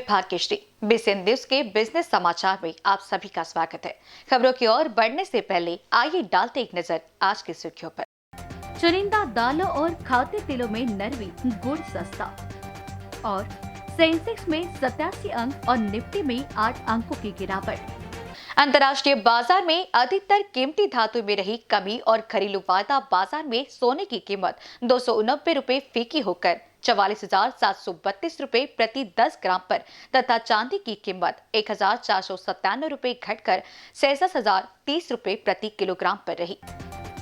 Bhagyashree. BCN news के business समाचार में आप सभी का स्वागत है। खबरों की ओर बढ़ने से पहले आइए डालते एक नजर आज की सुर्खियों पर। चुनिंदा दालों और खाद्य तेलों में नरमी, गुड़ सस्ता और सेंसेक्स में 87 अंक और निफ्टी में 8 अंकों की गिरावट। अंतर्राष्ट्रीय बाजार में अधिकतर कीमती धातु में रही कमी और घरेलू वायदा बाजार में सोने की कीमत 289 रुपए फीकी होकर 44,732 रुपए प्रति 10 ग्राम पर तथा चांदी की कीमत 1,497 रुपए घटकर 66,030 रुपए प्रति किलोग्राम पर रही।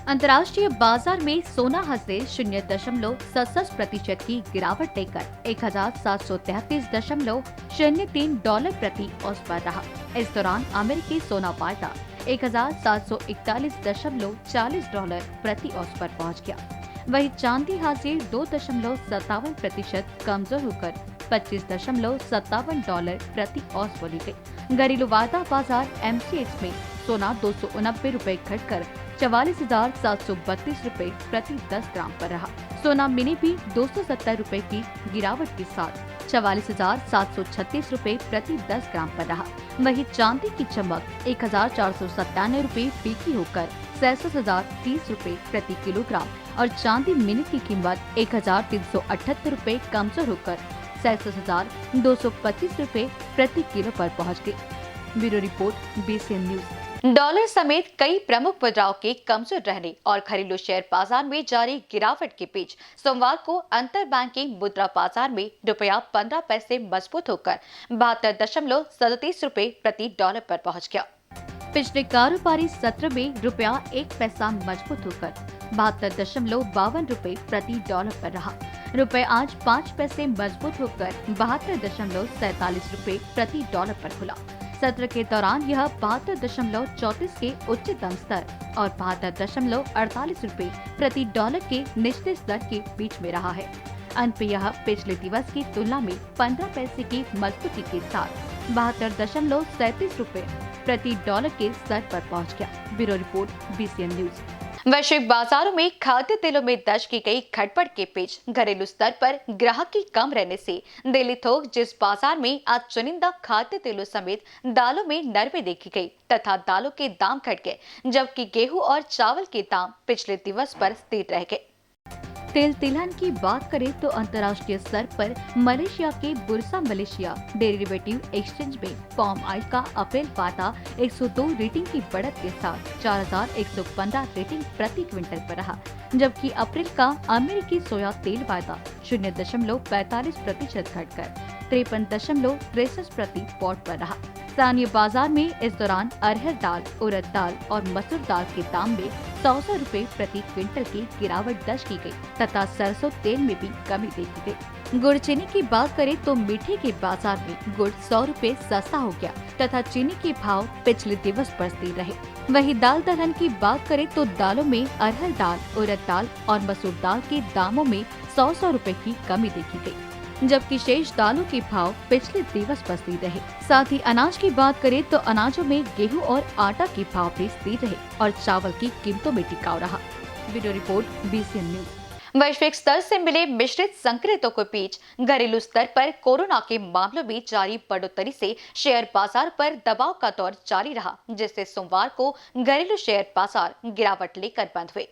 अंतर्राष्ट्रीय बाजार में सोना हंसे 0.67% की गिरावट लेकर 1,733.03 डॉलर प्रति औंस पर रहा। इस दौरान अमेरिकी सोना वायदा 1,741.40 डॉलर प्रति औंस पर पहुंच गया। वहीं चांदी हाजिर 2.57% कमजोर होकर 25.57 डॉलर प्रति औंस बोली गई। घरेलू वायदा बाजार MCX में सोना 289 रुपए घटकर 44,732 रुपए प्रति 10 ग्राम पर रहा। सोना मिनी भी 270 रुपए की गिरावट के साथ 44,736 रुपए प्रति 10 ग्राम पर रहा। वहीं चांदी की चमक 1,497 रुपए फीकी होकर 66,030 रुपए प्रति किलोग्राम और चांदी मिनी की कीमत 1,378 रुपए कमजोर होकर 66,225 रुपए प्रति किलो पर पहुंच गई। Bureau report, BCN news. Dollar समेत कई प्रमुख मुद्राओं के कमजोर रहने और घरेलू शेयर बाजार में जारी गिरावट के बीच सोमवार को अंतर बैंकिंग मुद्रा बाजार में रुपया 15 पैसे मजबूत होकर 72.37 रुपए प्रति डॉलर पर पहुंच गया। पिछले कारोबारी सत्र में रुपया 1 पैसा मजबूत होकर 72.52 रुपए प्रति डॉलर पर रहा। रुपए आज 5 पैसे मजबूत होकर 72.47 रुपए प्रति डॉलर पर खुला। सत्र के दौरान यह 72.34 के उच्चतम स्तर और 72.48 रुपए प्रति डॉलर के निचले स्तर के बीच में रहा है। अंत में यह पिछले दिवस की तुलना में 15 पैसे की मजबूती के साथ 72.37 रुपए प्रति डॉलर के स्तर पर पहुंच गया। Bureau report, BCN news. वैश्विक बाजारों में खाद्य तेलों में दर्ज की गई घटबढ़ के बीच घरेलू स्तर पर ग्राहकी कम रहने से दिल्ली थोक जिस बाजार में आज चुनिंदा खाद्य तेलों समेत दालों में नरमी देखी गई तथा दालों के दाम घट गए, जबकि गेहूं और चावल के दाम पिछले दिवस पर स्थिर रह गए। तेल तिलहन की बात करें तो अंतर्राष्ट्रीय स्तर पर मलेशिया के बुर्सा मलेशिया डेरिवेटिव एक्सचेंज में पाम ऑयल का अप्रैल वायदा 102 रेटिंग की बढ़त के साथ 4,115 रेटिंग प्रति क्विंटल पर रहा, जबकि अप्रैल का अमेरिकी सोया तेल वायदा 0.45% घटकर 53.63 प्रति पॉट पर रहा। स्थानीय बाजार में इस दौरान अरहर दाल, उड़द दाल और मसूर दाल के दाम में 100 रुपए प्रति क्विंटल की गिरावट दर्ज की गई तथा सरसों तेल में भी कमी देखी गई। गुड़ चीनी की बात करें तो मीठे के बाजार में गुड़ 100 रुपए सस्ता हो गया तथा चीनी के भाव पिछले दिवस पर स्थिर रहे। वहीं दाल दलहन की बात करें तो दालों में अरहर दाल, उड़द दाल और मसूर दाल के दामों में 100 रुपए की कमी देखी गई, जबकि शेष दालों के भाव पिछले दिवस पर स्थिर रहे। साथ ही अनाज की बात करें तो अनाजों में गेहूं और आटा के भाव भी स्थिर रहे और चावल की कीमतों में टिकाव रहा। Video report, BCN news. वैश्विक स्तर से मिले मिश्रित संकेतों के बीच घरेलू स्तर पर कोरोना के मामलों में जारी बढ़ोतरी से शेयर बाजार पर दबाव का दौर जारी रहा, जिससे सोमवार को घरेलू शेयर बाजार गिरावट लेकर बंद हुए।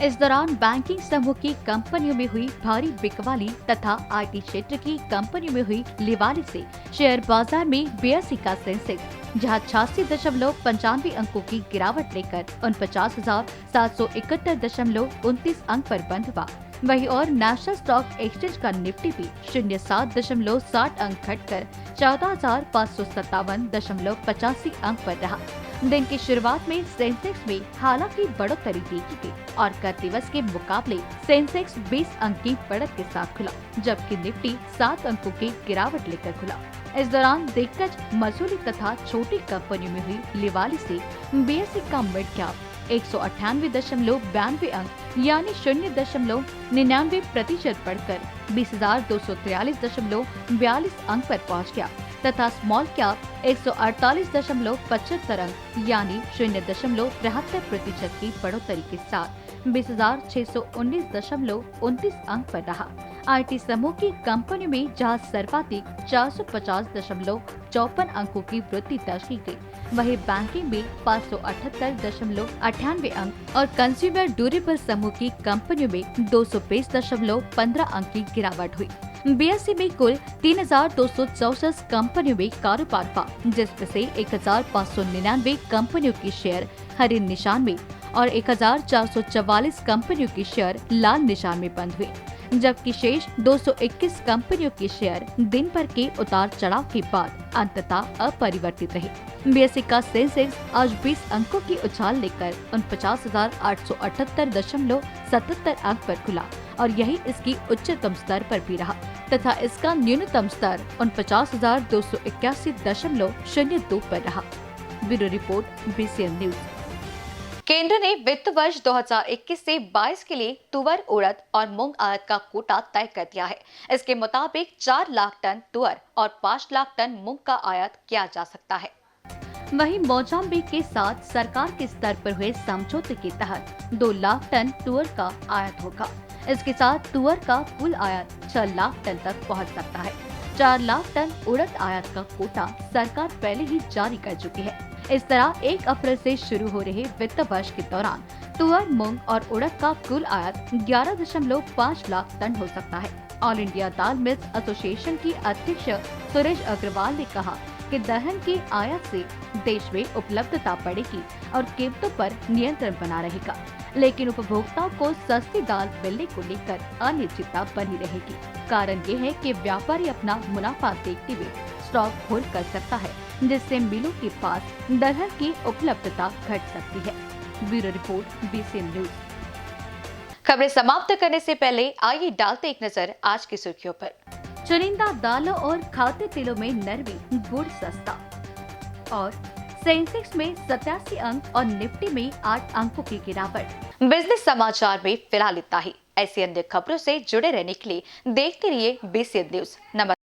इस दौरान बैंकिंग समूह की कंपनियों में हुई भारी बिकवाली तथा IT क्षेत्र की कंपनियों में हुई लिवाली से शेयर बाजार में 82 का सेंसेक्स जहां 86.95 अंकों की गिरावट लेकर 49,771.29 अंक पर बंद हुआ। वहीं और नेशनल स्टॉक एक्सचेंज का निफ्टी भी 0.760 अंक घटकर 14,557.85 अंक पर रहा। दिन की शुरुआत में सेंसेक्स में हालांकि बढ़ोतरी देखी गई और गत दिवस के मुकाबले सेंसेक्स 20 अंक की बढ़त के साथ खुला, जबकि निफ्टी 7 अंकों की गिरावट लेकर खुला। इस दौरान दिग्गज मसूली तथा छोटी कंपनियों में हुई लिवाली से BSE का मिड कैप 198.92 अंक यानी 0.99% बढ़कर 20,243.42 अंक पर पहुंच गया तथा स्मॉल कैप 148.75 अंक यानी 0.73% की बढ़ोतरी के साथ 20,619.29 अंक पर रहा। आईटी समूह की कंपनी में जहां सर्वाधिक 450.54 अंकों की वृद्धि दर्ज की गई, वहीं बैंकिंग में 578.98 अंक और कंज्यूमर ड्यूरेबल समूह की कंपनियों में 220.15 अंक की गिरावट हुई। बीएसई में कुल 3,264 कंपनियों में कारोबार हुआ, जिसमें से 1,599 कंपनियों की शेयर हरे निशान में और 1,444 कंपनियों की शेयर लाल निशान में बंद हुए, जबकि शेष 221 कंपनियों की शेयर दिन भर के उतार चढ़ाव के बाद अंततः अपरिवर्तित रहे। बीएसई का सेंसेक्स आज 20 अंकों की उछाल लेकर 49,878.77 अंक पर खुला और यही इसकी उच्चतम स्तर पर भी रहा तथा इसका न्यूनतम स्तर 49,281.02 पर रहा। Bureau report, BCN news. केंद्र ने वित्त वर्ष 2021 से 22 के लिए तुअर, उड़द और मूंग आयात का कोटा तय कर दिया है। इसके मुताबिक 4 लाख टन तुअर और 5 लाख टन मूंग का आयात किया जा सकता है। वहीं मोजाम्बिक के साथ सरकार के स्तर पर हुए समझौते के तहत 2 लाख टन तुअर का आयात होगा। इसके साथ तुअर का कुल आयात 6 लाख टन तक पहुंच सकता है। 4 लाख टन उड़द आयात का कोटा सरकार पहले ही जारी कर चुकी है। इस तरह 1 अप्रैल से शुरू हो रहे वित्त वर्ष के दौरान तुअर, मूंग और उड़द का कुल आयात 11.5 लाख टन हो सकता है। ऑल इंडिया दाल मिल्स एसोसिएशन की अध्यक्ष सुरेश अग्रवाल ने कहा कि दलहन के आयात से देश में उपलब्धता बढ़ेगी और कीमतों पर नियंत्रण बना रहेगा, लेकिन उपभोक्ताओं को सस्ती दाल मिलने को लेकर अनिश्चितता बनी रहेगी। कारण ये है कि व्यापारी अपना मुनाफा देखते हुए स्टॉक होल्ड कर सकता है, जिससे मिलों के पास दलहन की उपलब्धता घट सकती है। Bureau report, BCN news. खबरें समाप्त करने से पहले आइए डालते एक नजर आज की सुर्खियों पर। चुनिंदा दालों और खाद्य तेलों में नरमी, गुड़ सस्ता और सेंसेक्स में 87 अंक और निफ्टी में 8 अंकों की गिरावट। बिजनेस समाचार में फिलहाल इतना ही। ऐसी अन्य खबरों से जुड़े रहने के लिए देखते रहिए BCN न्यूज। नमस्कार।